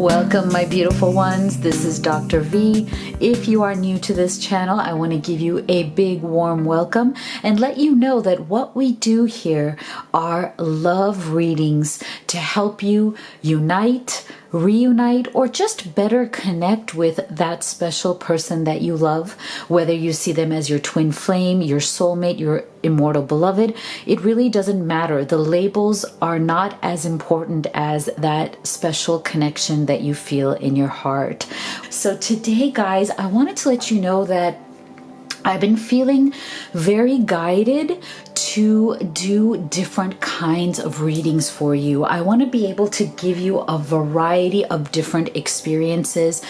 Welcome, my beautiful ones. This is Dr. V. If you are new to this channel, I want to give you a big warm welcome and let you know that what we do here are love readings to help you unite, reunite, or just better connect with that special person that you love, whether you see them as your twin flame, your soulmate, your immortal beloved. It really doesn't matter. The labels are not as important as that special connection that you feel in your heart. So today, guys, I wanted to let you know that I've been feeling very guided to do different kinds of readings for you. I want to be able to give you a variety of different experiences,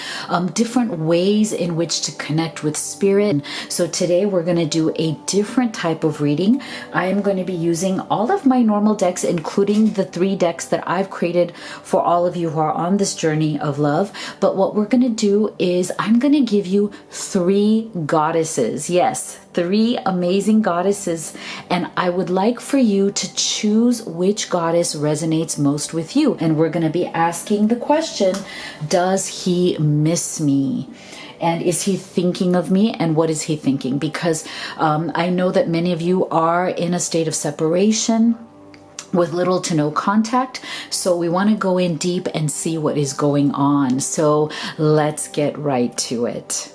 different ways in which to connect with spirit. So today we're going to do a different type of reading. I am going to be using all of my normal decks, including the 3 decks that I've created for all of you who are on this journey of love. But what we're going to do is I'm going to give you 3 goddesses. Yes, 3 amazing goddesses, and I would like for you to choose which goddess resonates most with you. And we're going to be asking the question, does he miss me? And is he thinking of me? And what is he thinking? Because I know that many of you are in a state of separation with little to no contact. So we want to go in deep and see what is going on. So let's get right to it.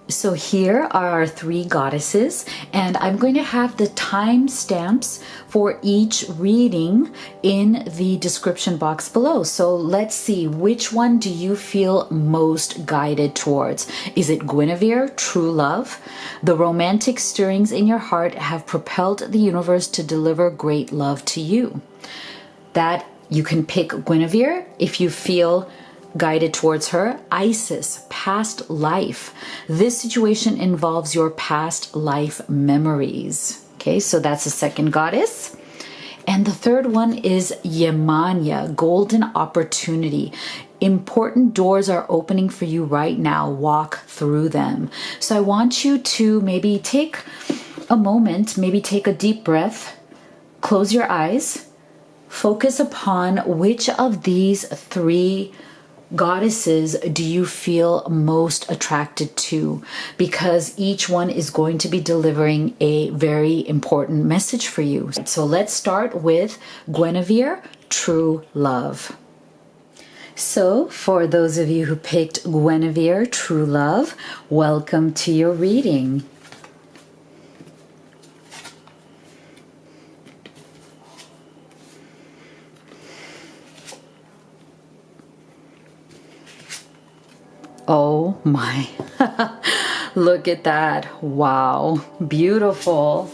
So here are our 3 goddesses, and I'm going to have the timestamps for each reading in the description box below. So let's see, which one do you feel most guided towards? Is it Guinevere, true love? The romantic stirrings in your heart have propelled the universe to deliver great love to you. That you can pick Guinevere if you feel guided towards her. Isis, past life. This situation involves your past life memories. Okay, so that's the second goddess. And the third one is Yemanya, golden opportunity. Important doors are opening for you right now. Walk through them. So I want you to maybe take a moment, maybe take a deep breath, close your eyes, focus upon which of these 3 goddesses do you feel most attracted to, because each one is going to be delivering a very important message for you. So let's start with Guinevere, true love. So for those of you who picked Guinevere, true love, welcome to your reading. Oh my, look at that. Wow, beautiful.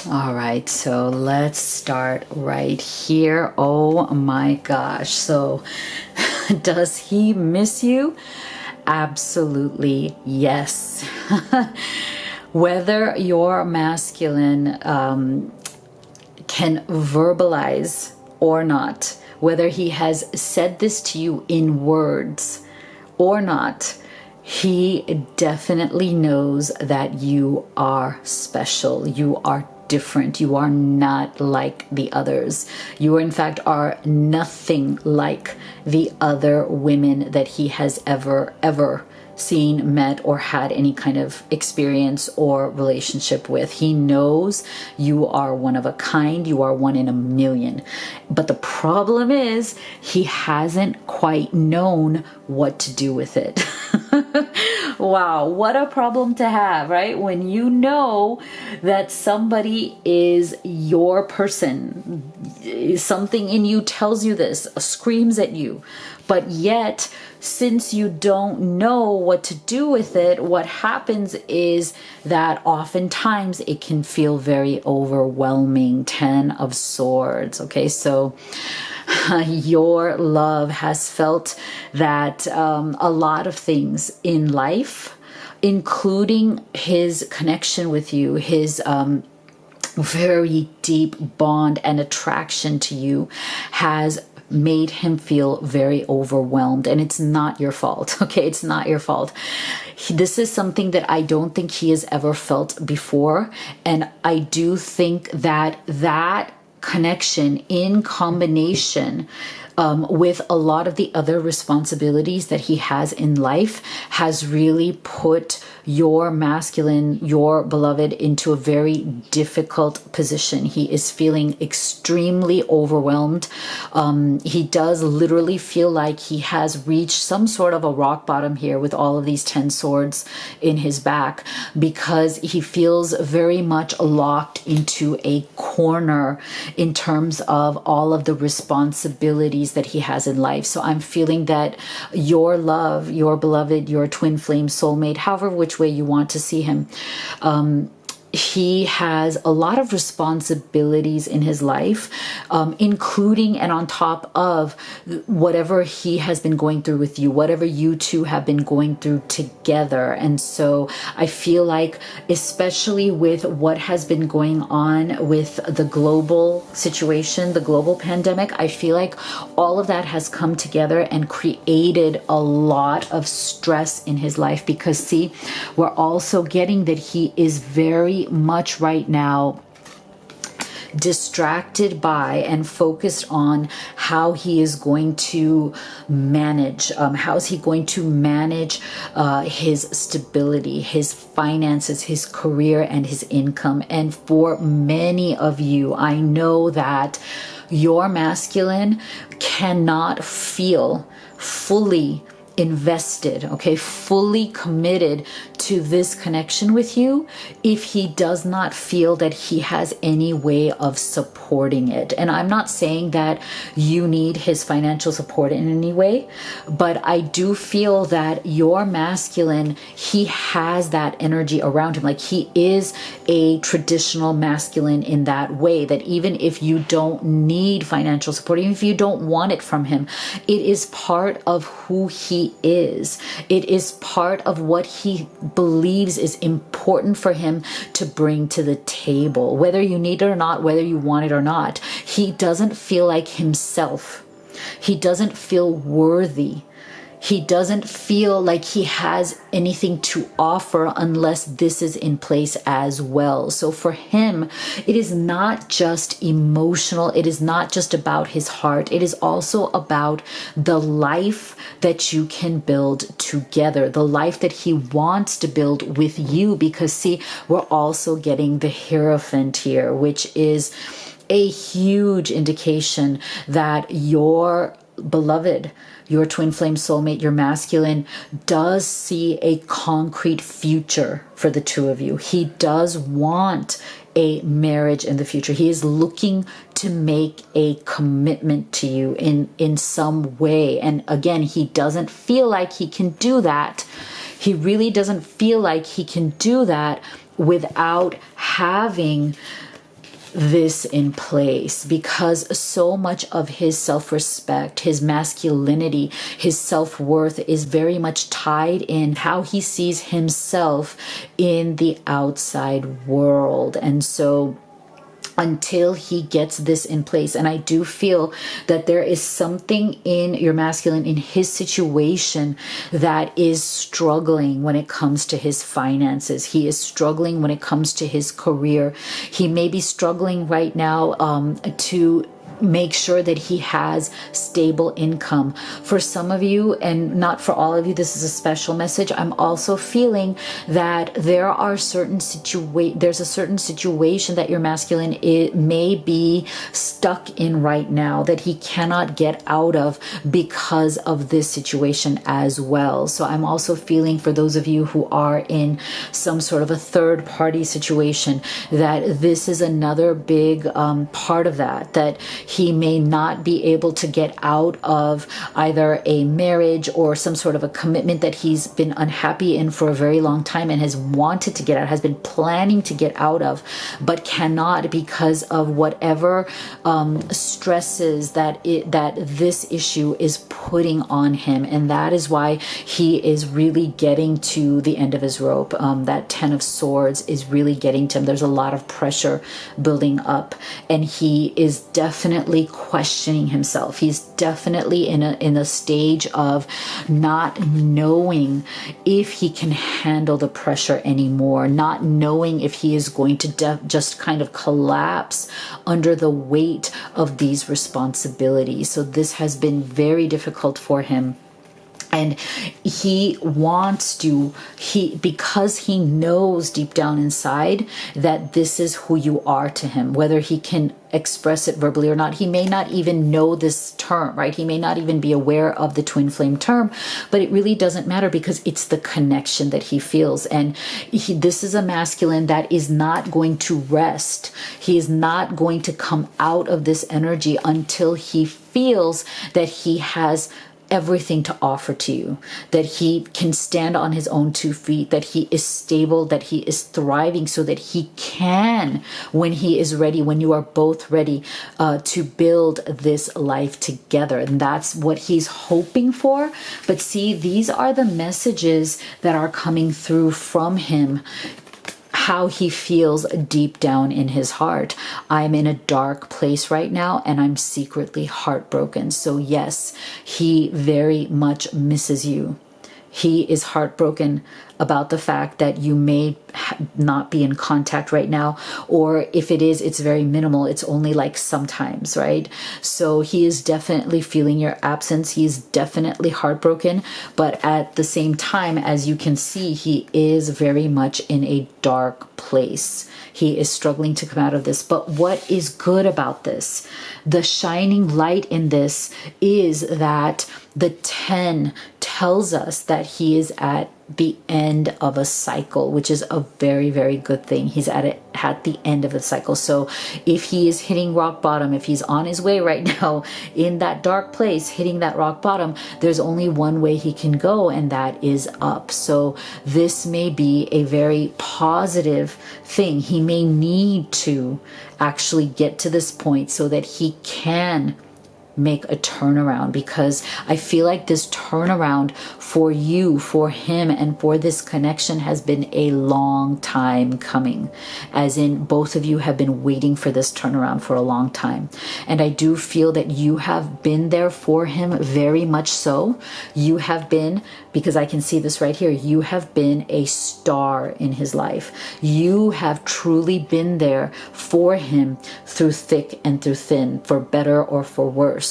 All right, so let's start right here. Oh my gosh. So does he miss you? Absolutely yes. Whether your masculine can verbalize or not, whether he has said this to you in words or not, he definitely knows that you are special. You are different. You are not like the others. You in fact are nothing like the other women that he has ever seen, met, or had any kind of experience or relationship with. He knows you are one of a kind. You are one in a million. But the problem is he hasn't quite known what to do with it. Wow, what a problem to have, right? When you know that somebody is your person, something in you tells you this, screams at you, but yet since you don't know what to do with it, what happens is that oftentimes it can feel very overwhelming. 10 of Swords. Okay, so your love has felt that a lot of things in life, including his connection with you, his very deep bond and attraction to you, has made him feel very overwhelmed, and it's not your fault. Okay, it's not your fault. This is something that I don't think he has ever felt before, and I do think that that connection in combination with a lot of the other responsibilities that he has in life has really put your masculine, your beloved, into a very difficult position. He is feeling extremely overwhelmed. He does literally feel like he has reached some sort of a rock bottom here with all of these 10 swords in his back, because he feels very much locked into a corner in terms of all of the responsibilities that he has in life. So I'm feeling that your love, your beloved, your twin flame soulmate, however which way you want to see him, he has a lot of responsibilities in his life, including and on top of whatever he has been going through with you, whatever you two have been going through together. And so I feel like, especially with what has been going on with the global situation, the global pandemic, I feel like all of that has come together and created a lot of stress in his life, because see, we're also getting that he is very much right now distracted by and focused on how he is going to manage, how is he going to manage his stability, his finances, his career, and his income. And for many of you, I know that your masculine cannot feel fully invested, okay, fully committed to this connection with you if he does not feel that he has any way of supporting it. And I'm not saying that you need his financial support in any way, but I do feel that your masculine, he has that energy around him. Like, he is a traditional masculine in that way, that even if you don't need financial support, even if you don't want it from him, it is part of who he is. It is part of what he believes is important for him to bring to the table. Whether you need it or not, whether you want it or not, he doesn't feel like himself. He doesn't feel worthy. He doesn't feel like he has anything to offer unless this is in place as well. So for him, it is not just emotional. It is not just about his heart. It is also about the life that you can build together, the life that he wants to build with you. Because see, we're also getting the Hierophant here, which is a huge indication that your beloved, your twin flame soulmate, your masculine, does see a concrete future for the two of you. He does want a marriage in the future. He is looking to make a commitment to you in some way. And again, he doesn't feel like he can do that. He really doesn't feel like he can do that without having this in place, because so much of his self-respect, his masculinity, his self-worth is very much tied in how he sees himself in the outside world. And so until he gets this in place, and I do feel that there is something in your masculine, in his situation, that is struggling when it comes to his finances. He is struggling when it comes to his career. He may be struggling right now to make sure that he has stable income. For some of you, and not for all of you, this is a special message. I'm also feeling that there's a certain situation that your masculine may be stuck in right now, that he cannot get out of because of this situation as well. So I'm also feeling, for those of you who are in some sort of a third party situation, that this is another big part of that he may not be able to get out of either a marriage or some sort of a commitment that he's been unhappy in for a very long time and has wanted to get out, has been planning to get out of, but cannot because of whatever stresses that this issue is putting on him. And that is why he is really getting to the end of his rope. That 10 of Swords is really getting to him. There's a lot of pressure building up, and he is definitely definitely questioning himself. He's definitely in a stage of not knowing if he can handle the pressure anymore, not knowing if he is going to just kind of collapse under the weight of these responsibilities. So this has been very difficult for him. And he wants to, because he knows deep down inside that this is who you are to him, whether he can express it verbally or not. He may not even know this term, right? He may not even be aware of the twin flame term, but it really doesn't matter because it's the connection that he feels. And this is a masculine that is not going to rest. He is not going to come out of this energy until he feels that he has everything to offer to you, that he can stand on his own 2 feet, that he is stable, that he is thriving, so that he can, when he is ready, when you are both ready, to build this life together. And that's what he's hoping for. But see, these are the messages that are coming through from him, how he feels deep down in his heart. I'm in a dark place right now and I'm secretly heartbroken. So yes, he very much misses you. He is heartbroken about the fact that you may not be in contact right now, or if it is, it's very minimal. It's only like sometimes, right? So he is definitely feeling your absence. He is definitely heartbroken, but at the same time, as you can see, he is very much in a dark place. He is struggling to come out of this. But what is good about this? The shining light in this is that the 10 tells us that he is at the end of a cycle, which is a very, very good thing. He's at the end of the cycle. So if he is hitting rock bottom, if he's on his way right now in that dark place, hitting that rock bottom, there's only one way he can go, and that is up. So this may be a very positive thing. He may need to actually get to this point so that he can make a turnaround, because I feel like this turnaround for you, for him, and for this connection has been a long time coming, as in both of you have been waiting for this turnaround for a long time. And I do feel that you have been there for him, very much so. You have been, because I can see this right here, you have been a star in his life. You have truly been there for him through thick and through thin, for better or for worse.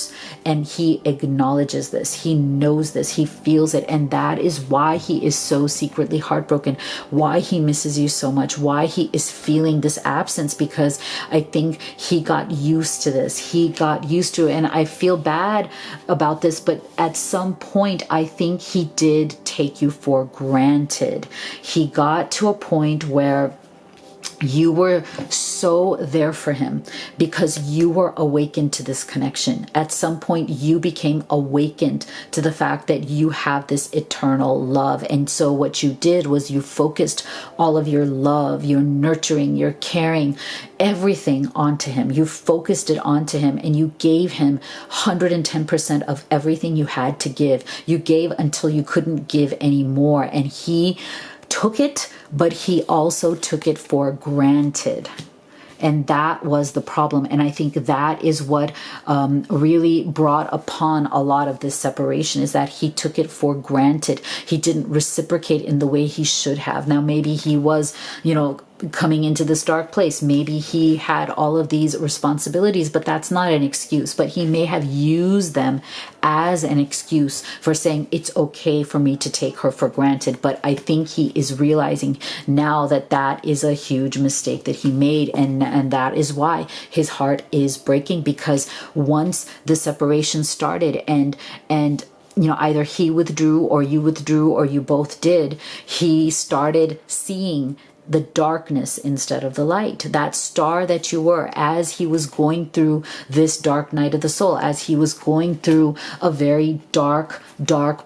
And he acknowledges this. He knows this. He feels it. And that is why he is so secretly heartbroken, why he misses you so much, why he is feeling this absence, because I think he got used to this. He got used to it. And I feel bad about this, but at some point, I think he did take you for granted. He got to a point where you were so there for him because you were awakened to this connection. At some point, you became awakened to the fact that you have this eternal love. And so what you did was you focused all of your love, your nurturing, your caring, everything onto him. You focused it onto him, and you gave him 110% of everything you had to give. You gave until you couldn't give anymore. And he took it, but he also took it for granted. And that was the problem. And I think that is what really brought upon a lot of this separation, is that he took it for granted. He didn't reciprocate in the way he should have. Now, maybe he was, coming into this dark place. Maybe he had all of these responsibilities, but that's not an excuse. But he may have used them as an excuse for saying it's okay for me to take her for granted. But I think he is realizing now that that is a huge mistake that he made, and that is why his heart is breaking, because once the separation started and either he withdrew or you both did, he started seeing the darkness instead of the light. That star that you were, as he was going through this dark night of the soul, as he was going through a very dark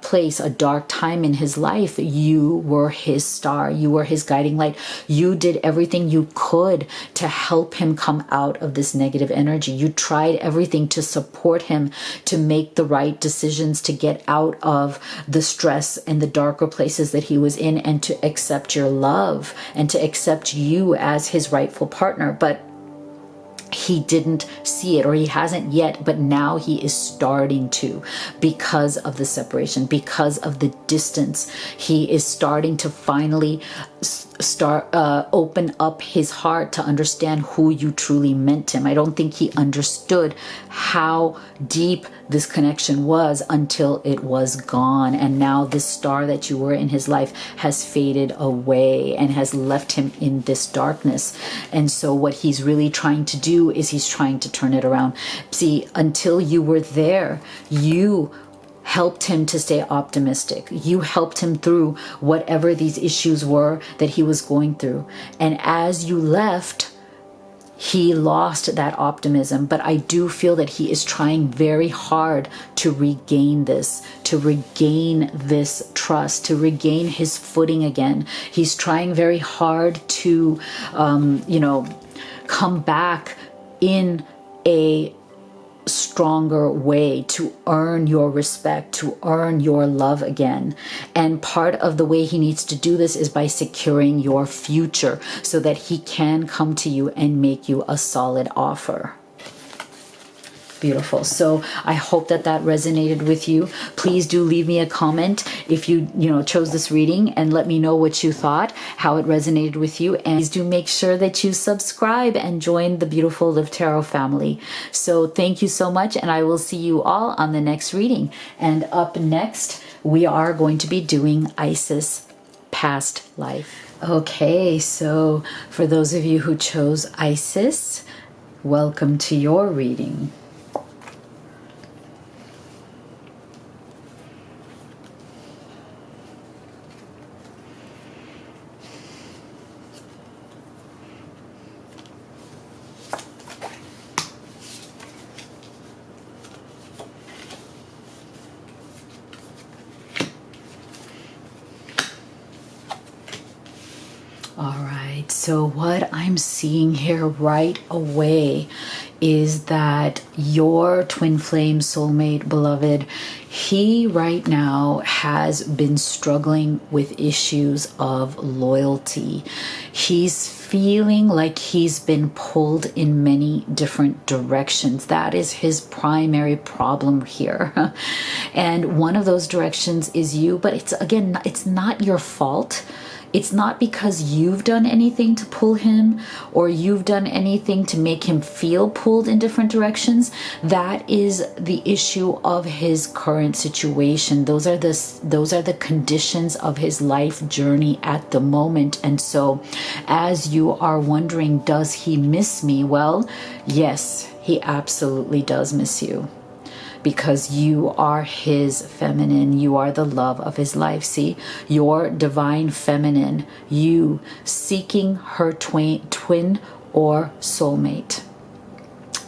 place, a dark time in his life, you were his star. You were his guiding light. You did everything you could to help him come out of this negative energy. You tried everything to support him, to make the right decisions, to get out of the stress and the darker places that he was in, and to accept your love and to accept you as his rightful partner. But he didn't see it, or he hasn't yet, but now he is starting to, because of the separation, because of the distance. He is starting to finally open up his heart to understand who you truly meant to him. I don't think he understood how deep this connection was until it was gone. And now this star that you were in his life has faded away and has left him in this darkness. And so what he's really trying to do is he's trying to turn it around. See, until you were there, you helped him to stay optimistic. You helped him through whatever these issues were that he was going through. And as you left, he lost that optimism. But I do feel that he is trying very hard to regain this, to regain this trust, to regain his footing again. He's trying very hard to, come back in a stronger way, to earn your respect, to earn your love again. And part of the way he needs to do this is by securing your future so that he can come to you and make you a solid offer. Beautiful. So I hope that that resonated with you. Please do leave me a comment if you chose this reading, and let me know what you thought, how it resonated with you. And please do make sure that you subscribe and join the beautiful Live Tarot family. So thank you so much, and I will see you all on the next reading. And up next, we are going to be doing Isis past life. Okay, so for those of you who chose Isis, welcome to your reading. All right, so what I'm seeing here right away is that your twin flame soulmate, beloved, he right now has been struggling with issues of loyalty. He's feeling like he's been pulled in many different directions. That is his primary problem here. And one of those directions is you, but it's not your fault. It's not because you've done anything to pull him or you've done anything to make him feel pulled in different directions. That is the issue of his current situation. Those are the conditions of his life journey at the moment. And so as you are wondering, does he miss me? Well, yes, he absolutely does miss you. Because you are his feminine, you are the love of his life. See, your divine feminine, you seeking her twin or soulmate.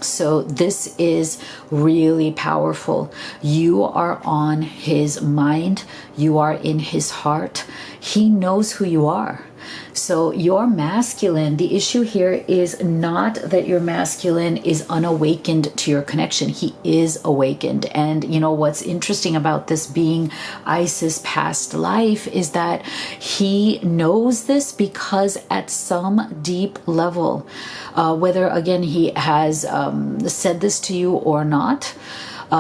So this is really powerful. You are on his mind, you are in his heart. He knows who you are. So your masculine, the issue here is not that your masculine is unawakened to your connection. He is awakened. And you know what's interesting about this being Isis past life is that he knows this because at some deep level, whether again he has said this to you or not,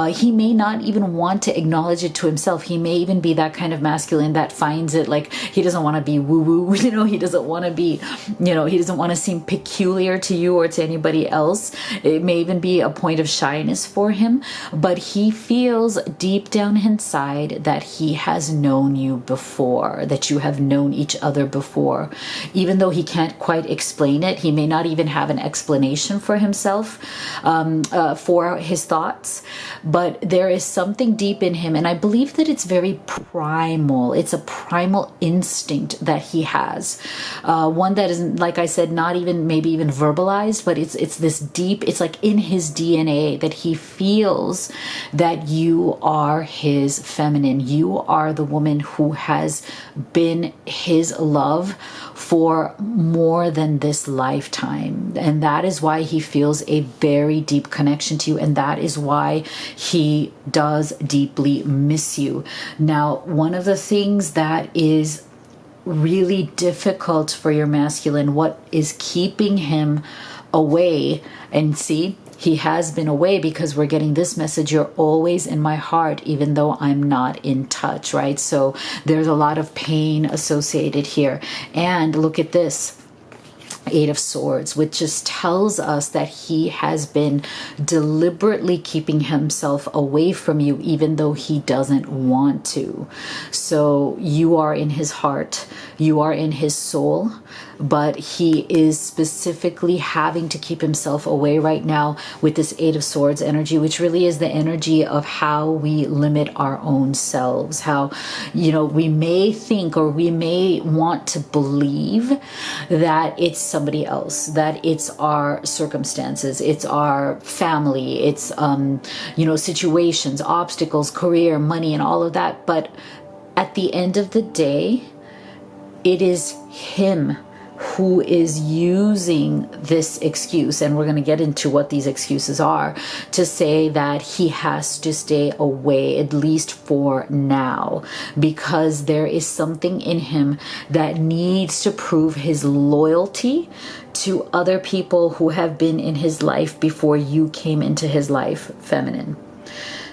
he may not even want to acknowledge it to himself. He may even be that kind of masculine that finds it like he doesn't want to be woo-woo, he doesn't want to be, he doesn't want to seem peculiar to you or to anybody else. It may even be a point of shyness for him, but he feels deep down inside that he has known you before, that you have known each other before. Even though he can't quite explain it, he may not even have an explanation for himself, for his thoughts. But there is something deep in him, and I believe that it's very primal. It's a primal instinct that he has. One that isn't, like I said, not even maybe even verbalized, but it's this deep, it's like in his DNA that he feels that you are his feminine. You are the woman who has been his love for more than this lifetime. And that is why he feels a very deep connection to you. And that is why he does deeply miss you. Now, one of the things that is really difficult for your masculine, what is keeping him away. And see, he has been away because we're getting this message: you're always in my heart, even though I'm not in touch, right? So there's a lot of pain associated here. And look at this. Eight of Swords, which just tells us that he has been deliberately keeping himself away from you, even though he doesn't want to. So you are in his heart, you are in his soul, but he is specifically having to keep himself away right now with this Eight of Swords energy, which really is the energy of how we limit our own selves. How, you know, we may think, or we may want to believe that it's somebody else, that it's our circumstances, it's our family, it's, you know, situations, obstacles, career, money, and all of that. But at the end of the day, it is him who is using this excuse, and we're going to get into what these excuses are, to say that he has to stay away, at least for now, because there is something in him that needs to prove his loyalty to other people who have been in his life before you came into his life, feminine.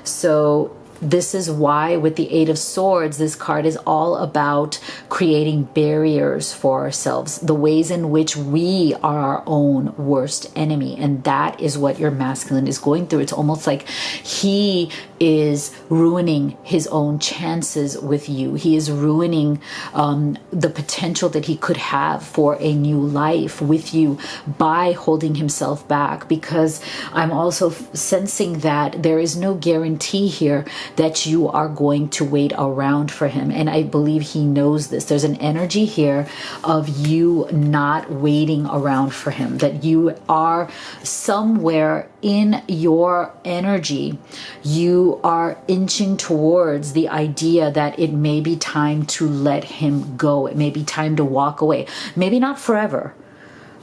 So this is why with the Eight of Swords, this card is all about creating barriers for ourselves, the ways in which we are our own worst enemy. And that is what your masculine is going through. It's almost like he is ruining his own chances with you. He is ruining the potential that he could have for a new life with you by holding himself back, because I'm also sensing that there is no guarantee here that you are going to wait around for him. And I believe he knows this. There's an energy here of you not waiting around for him, that you are somewhere in your energy, you are inching towards the idea that it may be time to let him go. It may be time to walk away. Maybe not forever,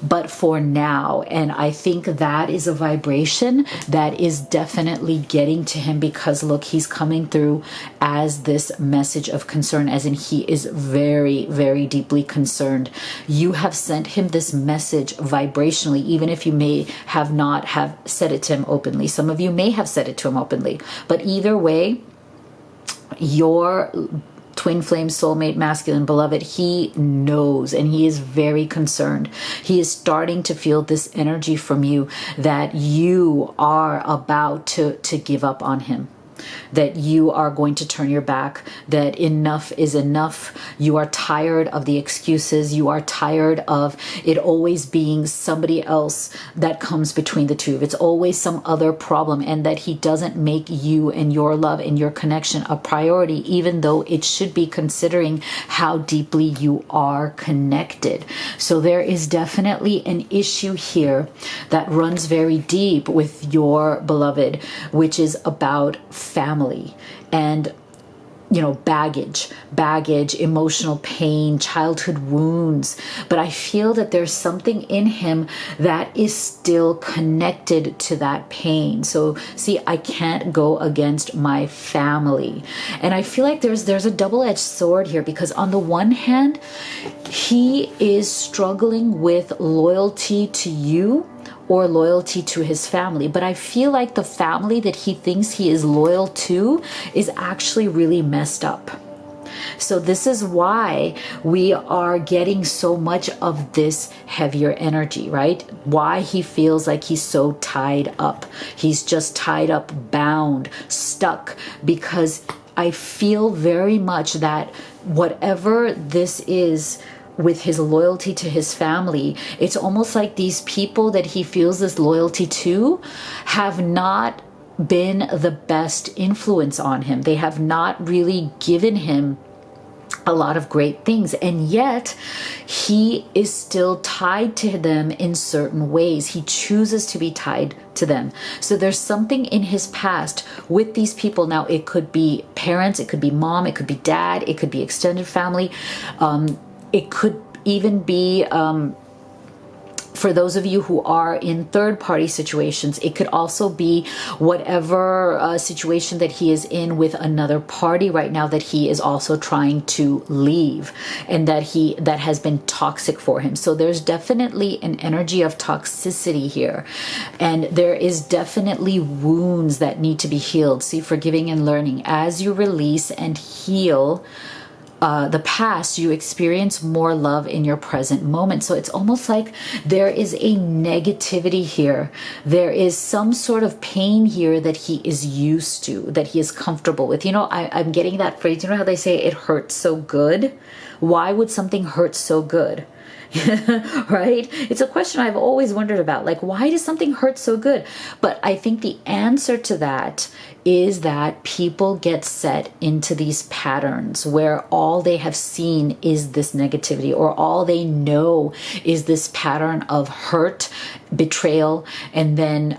but for now. And I think that is a vibration that is definitely getting to him, because look, he's coming through as this message of concern, as in he is very, very deeply concerned. You have sent him this message vibrationally, even if you may have not have said it to him openly. Some of you may have said it to him openly, but either way, your twin flame, soulmate, masculine, beloved, he knows, and he is very concerned. He is starting to feel this energy from you that you are about to give up on him, that you are going to turn your back, that enough is enough. You are tired of the excuses. You are tired of it always being somebody else that comes between the two. It's always some other problem, and that he doesn't make you and your love and your connection a priority, even though it should be, considering how deeply you are connected. So there is definitely an issue here that runs very deep with your beloved, which is about family and, you know, baggage, emotional pain, childhood wounds. But I feel that there's something in him that is still connected to that pain. So see, I can't go against my family. And I feel like there's a double-edged sword here, because on the one hand, he is struggling with loyalty to you or loyalty to his family. But I feel like the family that he thinks he is loyal to is actually really messed up. So this is why we are getting so much of this heavier energy, right? Why he feels like he's so tied up. He's just tied up, bound, stuck, because I feel very much that whatever this is with his loyalty to his family, it's almost like these people that he feels this loyalty to have not been the best influence on him. They have not really given him a lot of great things, and yet he is still tied to them in certain ways. He chooses to be tied to them. So there's something in his past with these people. Now, it could be parents, it could be mom, it could be dad, it could be extended family, it could even be for those of you who are in third-party situations, it could also be whatever situation that he is in with another party right now that he is also trying to leave, and that has been toxic for him. So there's definitely an energy of toxicity here, and there is definitely wounds that need to be healed. See, forgiving and learning. As you release and heal the past, you experience more love in your present moment. So it's almost like there is a negativity here. There is some sort of pain here that he is used to, that he is comfortable with. You know, I'm getting that phrase. You know how they say it hurts so good? Why would something hurt so good? Right? It's a question I've always wondered about. Like, why does something hurt so good? But I think the answer to that is that people get set into these patterns where all they have seen is this negativity, or all they know is this pattern of hurt, betrayal, and then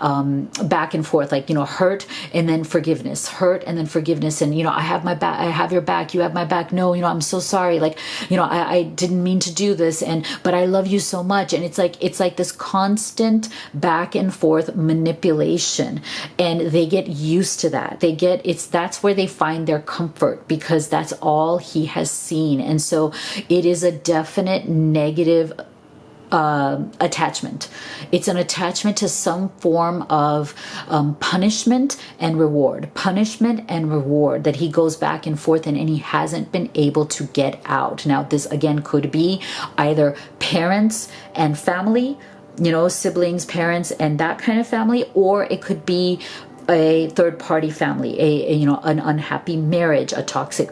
back and forth, like, you know, hurt and then forgiveness, hurt and then forgiveness. And, you know, I have my back, I have your back, you have my back. No, you know, I'm so sorry. Like, you know, I didn't mean to do this, but I love you so much. And it's like this constant back and forth manipulation, and they get used to that. That's where they find their comfort, because that's all he has seen. And so it is a definite negative attachment. It's an attachment to some form of punishment and reward, that he goes back and forth in, and he hasn't been able to get out. Now, this again could be either parents and family, you know, siblings, parents, and that kind of family, or it could be a third-party family, you know, an unhappy marriage, a toxic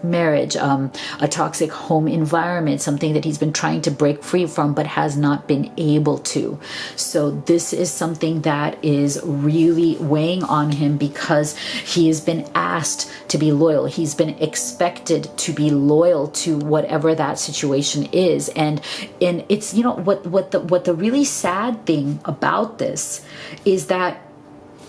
home environment, something that he's been trying to break free from but has not been able to. So this is something that is really weighing on him, because he has been asked to be loyal. He's been expected to be loyal to whatever that situation is. And it's, you know, what the really sad thing about this is that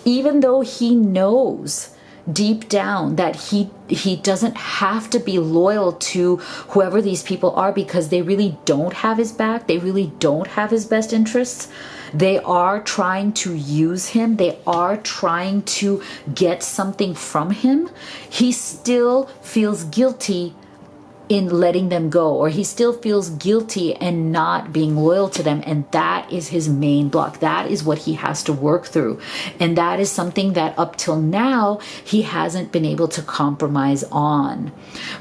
even though he knows deep down that he doesn't have to be loyal to whoever these people are, because they really don't have his back, they really don't have his best interests, they are trying to use him, they are trying to get something from him, he still feels guilty in letting them go, or he still feels guilty and not being loyal to them. And that is his main block. That is what he has to work through. And that is something that up till now, he hasn't been able to compromise on.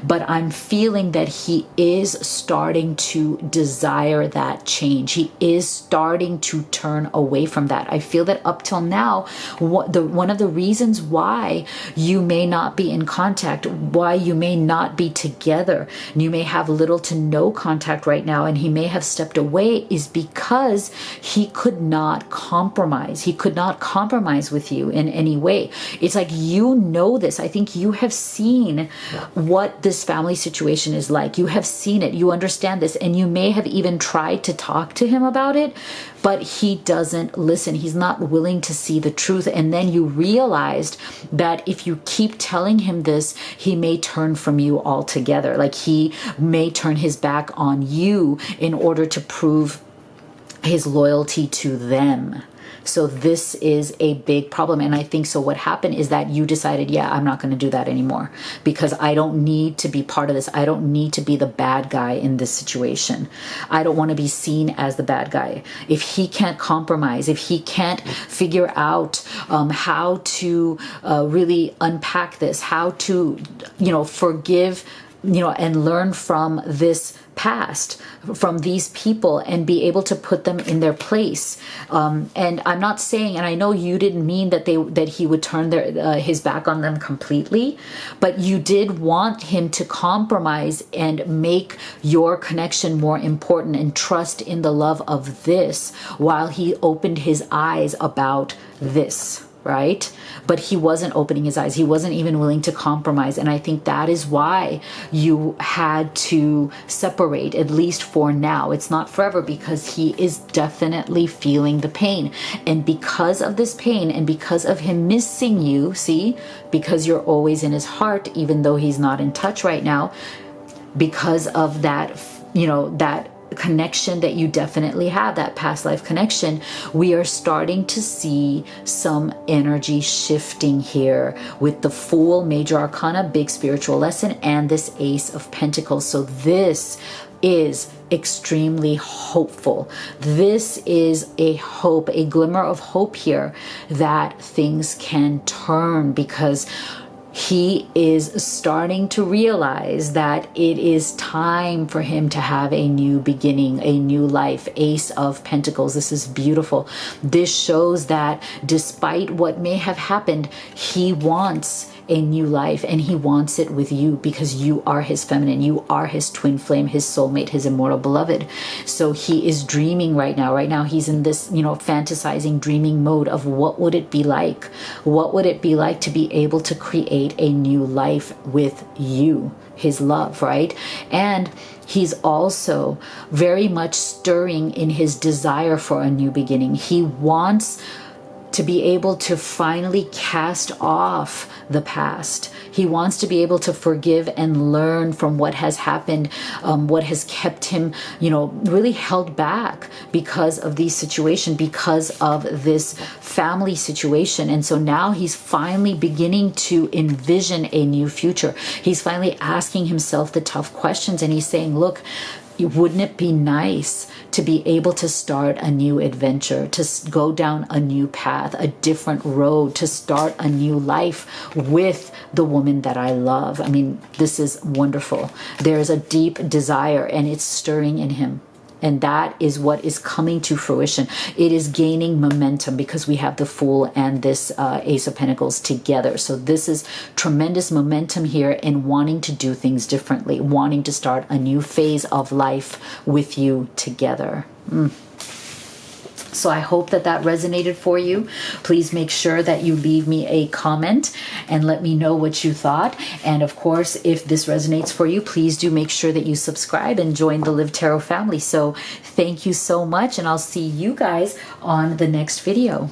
But I'm feeling that he is starting to desire that change. He is starting to turn away from that. I feel that up till now, one of the reasons why you may not be in contact, why you may not be together, and you may have little to no contact right now, and he may have stepped away, is because he could not compromise. He could not compromise with you in any way. It's like, you know this. I think you have seen what this family situation is like. You have seen it. You understand this. And you may have even tried to talk to him about it, but he doesn't listen. He's not willing to see the truth. And then you realized that if you keep telling him this, he may turn from you altogether. Like, he may turn his back on you in order to prove his loyalty to them. So this is a big problem. And I think so what happened is that you decided, yeah, I'm not going to do that anymore, because I don't need to be part of this. I don't need to be the bad guy in this situation. I don't want to be seen as the bad guy. If he can't compromise, if he can't figure out how to really unpack this, how to, you know, forgive, you know, and learn from this past, from these people, and be able to put them in their place. And I'm not saying, and I know you didn't mean that he would turn his back on them completely, but you did want him to compromise and make your connection more important and trust in the love of this, while he opened his eyes about this. Right? But he wasn't opening his eyes. He wasn't even willing to compromise. And I think that is why you had to separate, at least for now. It's not forever, because he is definitely feeling the pain. And because of this pain, and because of him missing you, see, because you're always in his heart, even though he's not in touch right now, because of that, you know, that connection that you definitely have, that past life connection, we are starting to see some energy shifting here with the Fool, Major Arcana, big spiritual lesson, and this Ace of Pentacles. So this is extremely hopeful. This is a hope, a glimmer of hope here that things can turn, because he is starting to realize that it is time for him to have a new beginning, a new life. Ace of Pentacles. This is beautiful. This shows that despite what may have happened, he wants a new life, and he wants it with you, because you are his feminine, you are his twin flame, his soulmate, his immortal beloved. So he is dreaming right now. Right now he's in this, you know, fantasizing, dreaming mode of what would it be like? What would it be like to be able to create a new life with you, his love, right? And he's also very much stirring in his desire for a new beginning. He wants to be able to finally cast off the past. He wants to be able to forgive and learn from what has happened, what has kept him, you know, really held back because of these situations, because of this family situation. And so now he's finally beginning to envision a new future. He's finally asking himself the tough questions, and he's saying, look, wouldn't it be nice to be able to start a new adventure, to go down a new path, a different road, to start a new life with the woman that I love? I mean, this is wonderful. There's a deep desire, and it's stirring in him. And that is what is coming to fruition. It is gaining momentum because we have the Fool and this Ace of Pentacles together. So this is tremendous momentum here in wanting to do things differently, wanting to start a new phase of life with you together. So I hope that that resonated for you. Please make sure that you leave me a comment and let me know what you thought. And of course, if this resonates for you, please do make sure that you subscribe and join the Live Tarot family. So thank you so much, and I'll see you guys on the next video.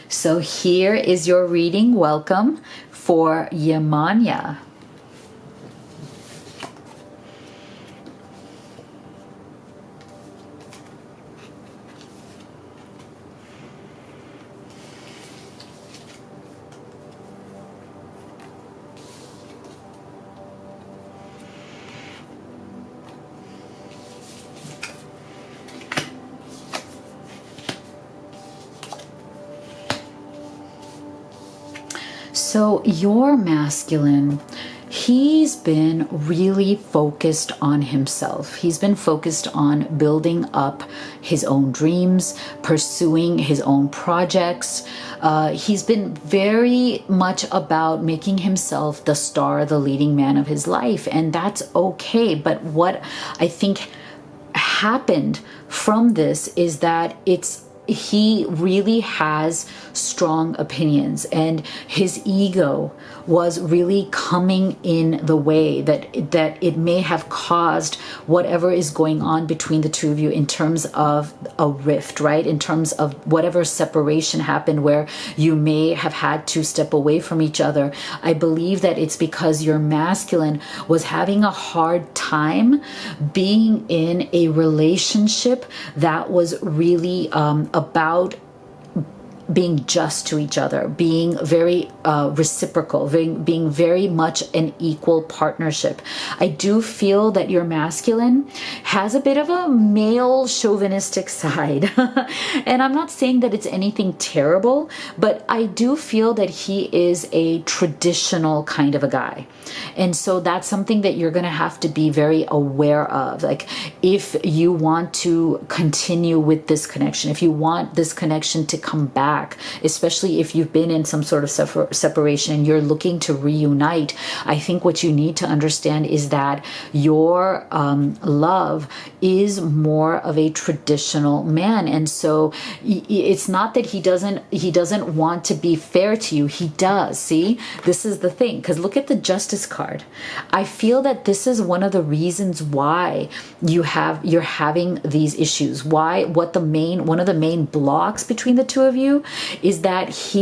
So here is your reading. Welcome for Yemanya. So your masculine, he's been really focused on himself. He's been focused on building up his own dreams, pursuing his own projects. He's been very much about making himself the star, the leading man of his life, and that's okay. But what I think happened from this is that he really has strong opinions, and his ego was really coming in the way that it may have caused whatever is going on between the two of you in terms of a rift, right? In terms of whatever separation happened where you may have had to step away from each other. I believe that it's because your masculine was having a hard time being in a relationship that was really about being just to each other, being very reciprocal, being very much an equal partnership. I do feel that your masculine has a bit of a male chauvinistic side. And I'm not saying that it's anything terrible, but I do feel that he is a traditional kind of a guy. And so that's something that you're going to have to be very aware of. Like, if you want to continue with this connection, if you want this connection to come back, especially if you've been in some sort of separation and you're looking to reunite, I think what you need to understand is that your love is more of a traditional man. And so it's not that he doesn't want to be fair to you. He does. See, this is the thing, because look at the Justice card. I feel that this is one of the reasons why you're having these issues. One of the main blocks between the two of you is that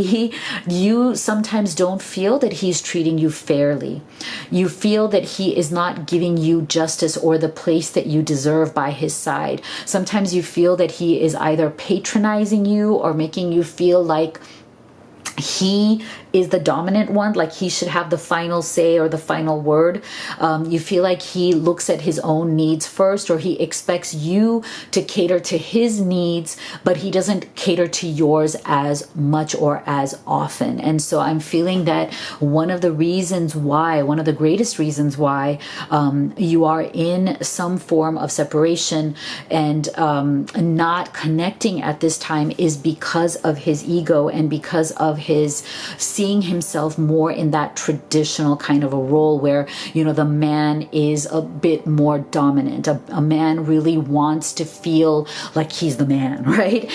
you sometimes don't feel that he's treating you fairly. You feel that he is not giving you justice or the place that you deserve by his side. Sometimes you feel that he is either patronizing you or making you feel like he is the dominant one, like he should have the final say or the final word. You feel like he looks at his own needs first, or he expects you to cater to his needs, but he doesn't cater to yours as much or as often. And so I'm feeling that one of the greatest reasons why you are in some form of separation and not connecting at this time is because of his ego and because of his seeing himself more in that traditional kind of a role where, the man is a bit more dominant. A man really wants to feel like he's the man, right?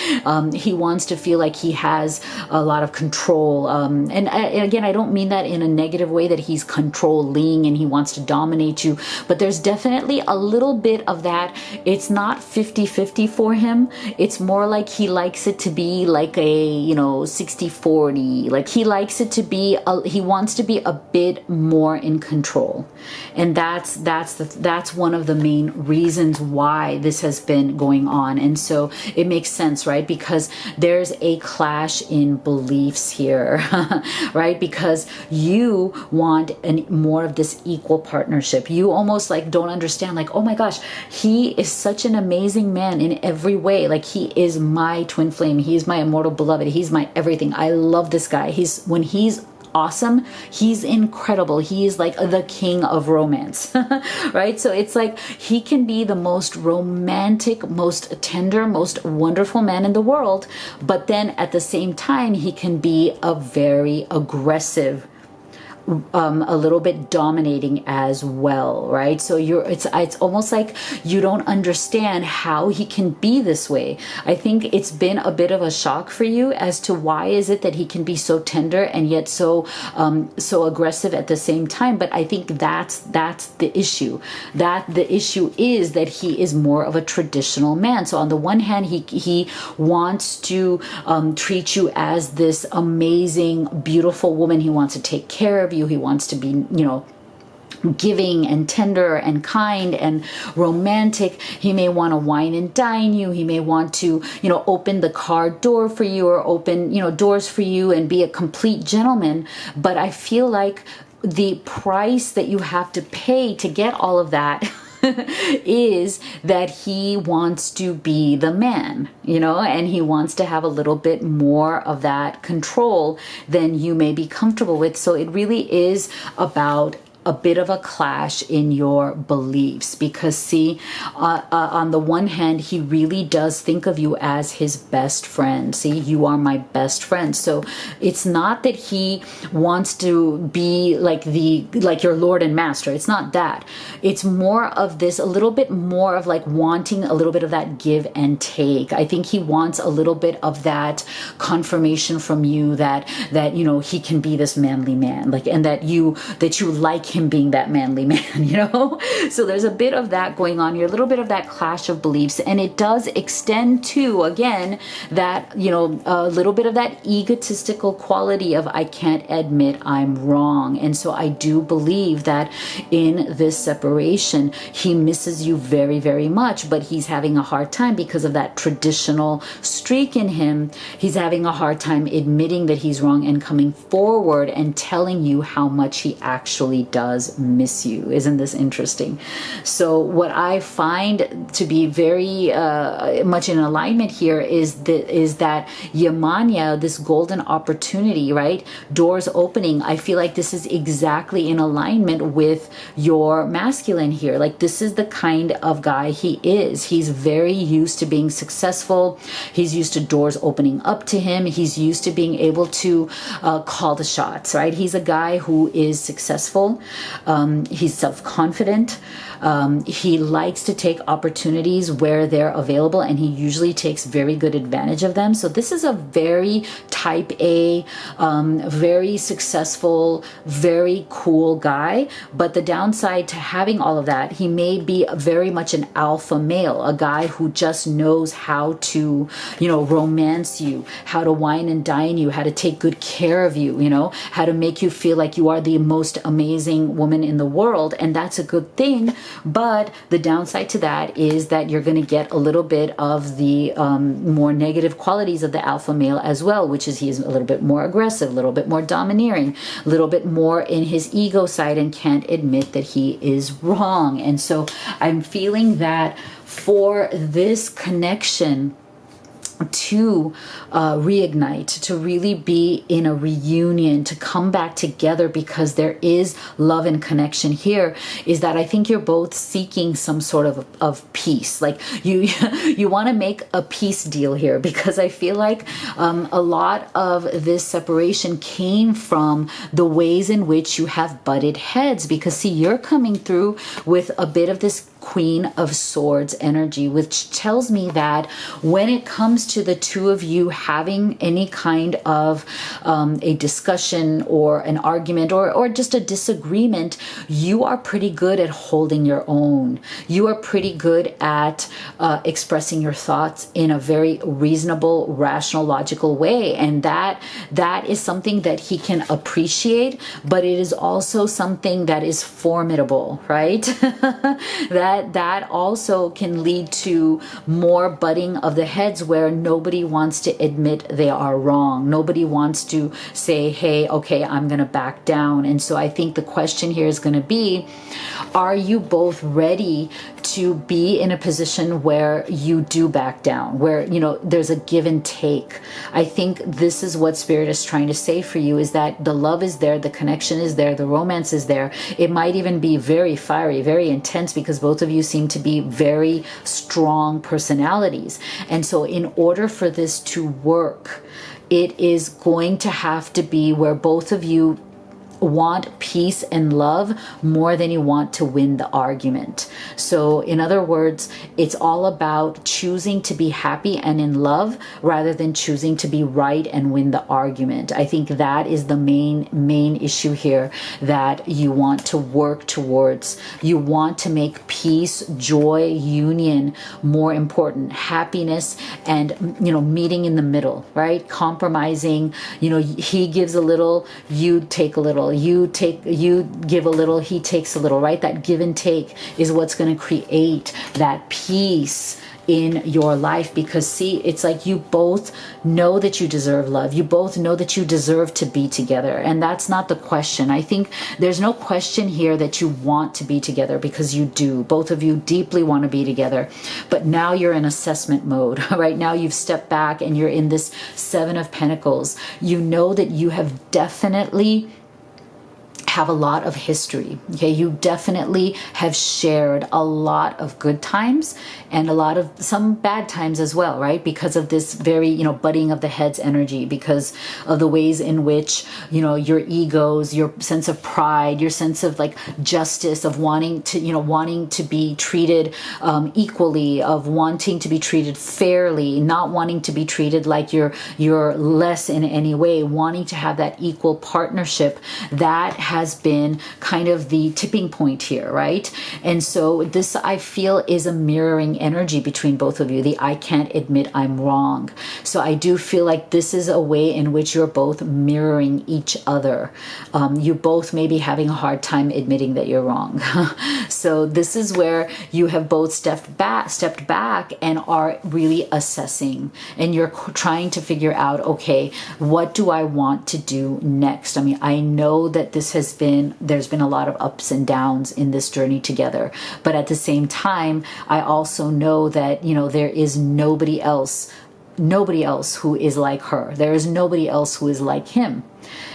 He wants to feel like he has a lot of control. And again, I don't mean that in a negative way, that he's controlling and he wants to dominate you, but there's definitely a little bit of that. It's not 50-50 for him. It's more like he likes it to be like a, 60-40. Like he likes it to be, he wants to be a bit more in control. And that's one of the main reasons why this has been going on. And so it makes sense, right? Because there's a clash in beliefs here, right? Because you want more of this equal partnership. You almost like don't understand, like, oh my gosh, he is such an amazing man in every way. Like he is my twin flame. He's my immortal beloved. He's my everything. I love this guy. When he's awesome, he's incredible. He is like the king of romance, right? So it's like he can be the most romantic, most tender, most wonderful man in the world, but then at the same time he can be a very aggressive, a little bit dominating as well, right? So it's almost like you don't understand how he can be this way. I think it's been a bit of a shock for you as to why is it that he can be so tender and yet so aggressive at the same time. But I think that's the issue. That the issue is that he is more of a traditional man. So on the one hand, he wants to treat you as this amazing, beautiful woman. He wants to take care of you. He wants to be, giving and tender and kind and romantic. He may want to wine and dine you. He may want to, open the car door for you or open, doors for you and be a complete gentleman. But I feel like the price that you have to pay to get all of that is that he wants to be the man, and he wants to have a little bit more of that control than you may be comfortable with. So it really is about a bit of a clash in your beliefs, because see, on the one hand, he really does think of you as his best friend. See, you are my best friend. So it's not that he wants to be like your Lord and Master. It's not that. It's more of this, a little bit more of like wanting a little bit of that give and take. I think he wants a little bit of that confirmation from you that he can be this manly man, like, and that you like him being that manly man, So there's a bit of that going on here, a little bit of that clash of beliefs. And it does extend to, again, that, a little bit of that egotistical quality of, I can't admit I'm wrong. And so I do believe that in this separation, he misses you very, very much, but he's having a hard time because of that traditional streak in him. He's having a hard time admitting that he's wrong and coming forward and telling you how much he actually does miss you. Isn't this interesting? So what I find to be very much in alignment here is that Yemanya, this golden opportunity, right? Doors opening. I feel like this is exactly in alignment with your masculine here. Like this is the kind of guy he is. He's very used to being successful. He's used to doors opening up to him. He's used to being able to call the shots, right? He's a guy who is successful. He's self-confident. He likes to take opportunities where they're available, and he usually takes very good advantage of them. So this is a very type A, very successful, very cool guy. But the downside to having all of that, he may be very much an alpha male, a guy who just knows how to, romance you, how to wine and dine you, how to take good care of you, how to make you feel like you are the most amazing woman in the world. And that's a good thing. But the downside to that is that you're going to get a little bit of the more negative qualities of the alpha male as well, which is he's a little bit more aggressive, a little bit more domineering, a little bit more in his ego side, and can't admit that he is wrong. And so I'm feeling that for this connection to reignite, to really be in a reunion, to come back together, because there is love and connection here, is that I think you're both seeking some sort of peace. Like you want to make a peace deal here, because I feel like a lot of this separation came from the ways in which you have butted heads. Because see, you're coming through with a bit of this Queen of Swords energy, which tells me that when it comes to the two of you having any kind of a discussion or an argument or just a disagreement, you are pretty good at holding your own. You are pretty good at expressing your thoughts in a very reasonable, rational, logical way. And that is something that he can appreciate, but it is also something that is formidable, right? that also can lead to more butting of the heads, where nobody wants to admit they are wrong. Nobody wants to say, hey, okay, I'm going to back down. And so I think the question here is going to be, are you both ready to be in a position where you do back down, where, there's a give and take? I think this is what Spirit is trying to say for you, is that the love is there, the connection is there, the romance is there. It might even be very fiery, very intense, because both of you seem to be very strong personalities. And so in order for this to work, it is going to have to be where both of you want peace and love more than you want to win the argument. So in other words, it's all about choosing to be happy and in love rather than choosing to be right and win the argument. I think that is the main issue here that you want to work towards. You want to make peace, joy, union more important, happiness, and meeting in the middle, right? Compromising. He gives a little, you take a little. You give a little, he takes a little, right? That give and take is what's going to create that peace in your life. Because see, it's like you both know that you deserve love. You both know that you deserve to be together. And that's not the question. I think there's no question here that you want to be together, because you do. Both of you deeply want to be together. But now you're in assessment mode. Right now you've stepped back and you're in this Seven of Pentacles. You know that you have definitely have a lot of history. Okay, you definitely have shared a lot of good times and a lot of some bad times as well, right? Because of this very, butting of the heads energy, because of the ways in which, your egos, your sense of pride, your sense of like justice, of wanting to be treated equally, of wanting to be treated fairly, not wanting to be treated like you're less in any way, wanting to have that equal partnership. That has been kind of the tipping point here, right? And so this, I feel, is a mirroring energy between both of you. The I can't admit I'm wrong. So I do feel like this is a way in which you're both mirroring each other. You both may be having a hard time admitting that you're wrong. So this is where you have both stepped back and are really assessing, and you're trying to figure out, okay, what do I want to do next? I mean, I know that there's been a lot of ups and downs in this journey together, but at the same time, I also know that, there is nobody else who is like her. There is nobody else who is like him.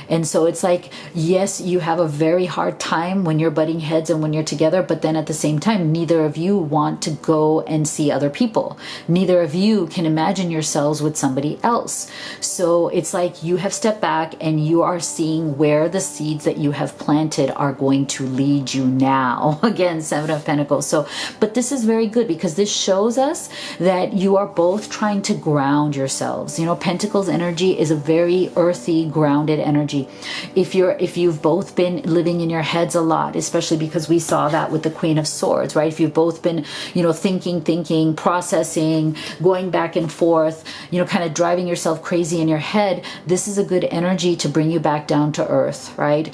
And so it's like, yes, you have a very hard time when you're butting heads and when you're together, but then at the same time, neither of you want to go and see other people. Neither of you can imagine yourselves with somebody else. So it's like you have stepped back and you are seeing where the seeds that you have planted are going to lead you now. Again, Seven of Pentacles. So, but this is very good because this shows us that you are both trying to ground yourselves. You know, Pentacles energy is a very earthy, grounded energy. If you've both been living in your heads a lot, especially because we saw that with the Queen of Swords, right? If you've both been, you know, thinking, processing, going back and forth, you know, kind of driving yourself crazy in your head, this is a good energy to bring you back down to earth, right?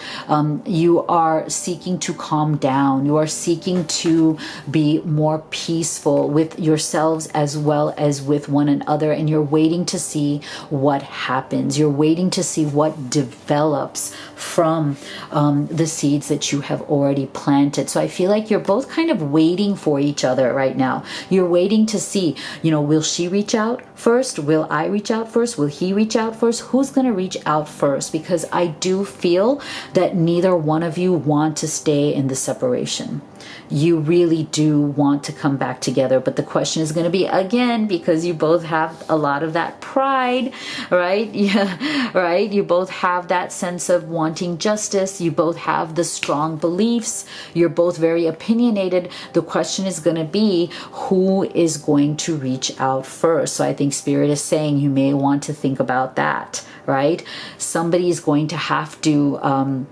You are seeking to calm down. You are seeking to be more peaceful with yourselves as well as with one another, and you're waiting to see what happens. You're waiting to see what develops from the seeds that you have already planted. So I feel like you're both kind of waiting for each other right now. You're waiting to see, you know, will she reach out first? Will I reach out first? Will he reach out first? Who's going to reach out first? Because I do feel that neither one of you want to stay in the separation. You really do want to come back together, but the question is going to be, again, because you both have a lot of that pride, right? Yeah, right? You both have that sense of wanting justice. You both have the strong beliefs. You're both very opinionated. The question is going to be, who is going to reach out first? So I think Spirit is saying you may want to think about that, right? Somebody is going to have to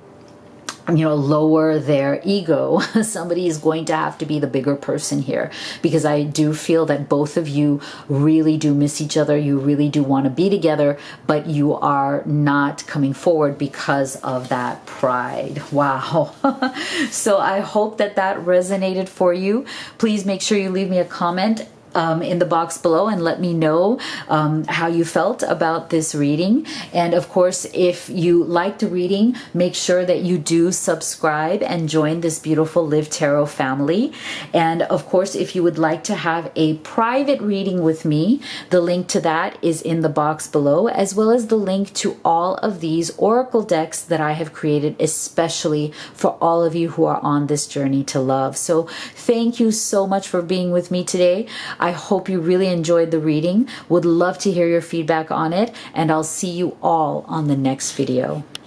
you know, lower their ego. Somebody is going to have to be the bigger person here, because I do feel that both of you really do miss each other. You really do want to be together, but you are not coming forward because of that pride. Wow. So I hope that that resonated for you. Please make sure you leave me a comment in the box below and let me know how you felt about this reading. And of course, if you like the reading, make sure that you do subscribe and join this beautiful Live Tarot family. And of course, if you would like to have a private reading with me, the link to that is in the box below, as well as the link to all of these oracle decks that I have created especially for all of you who are on this journey to love. So thank you so much for being with me today. I hope you really enjoyed the reading. Would love to hear your feedback on it, and I'll see you all on the next video.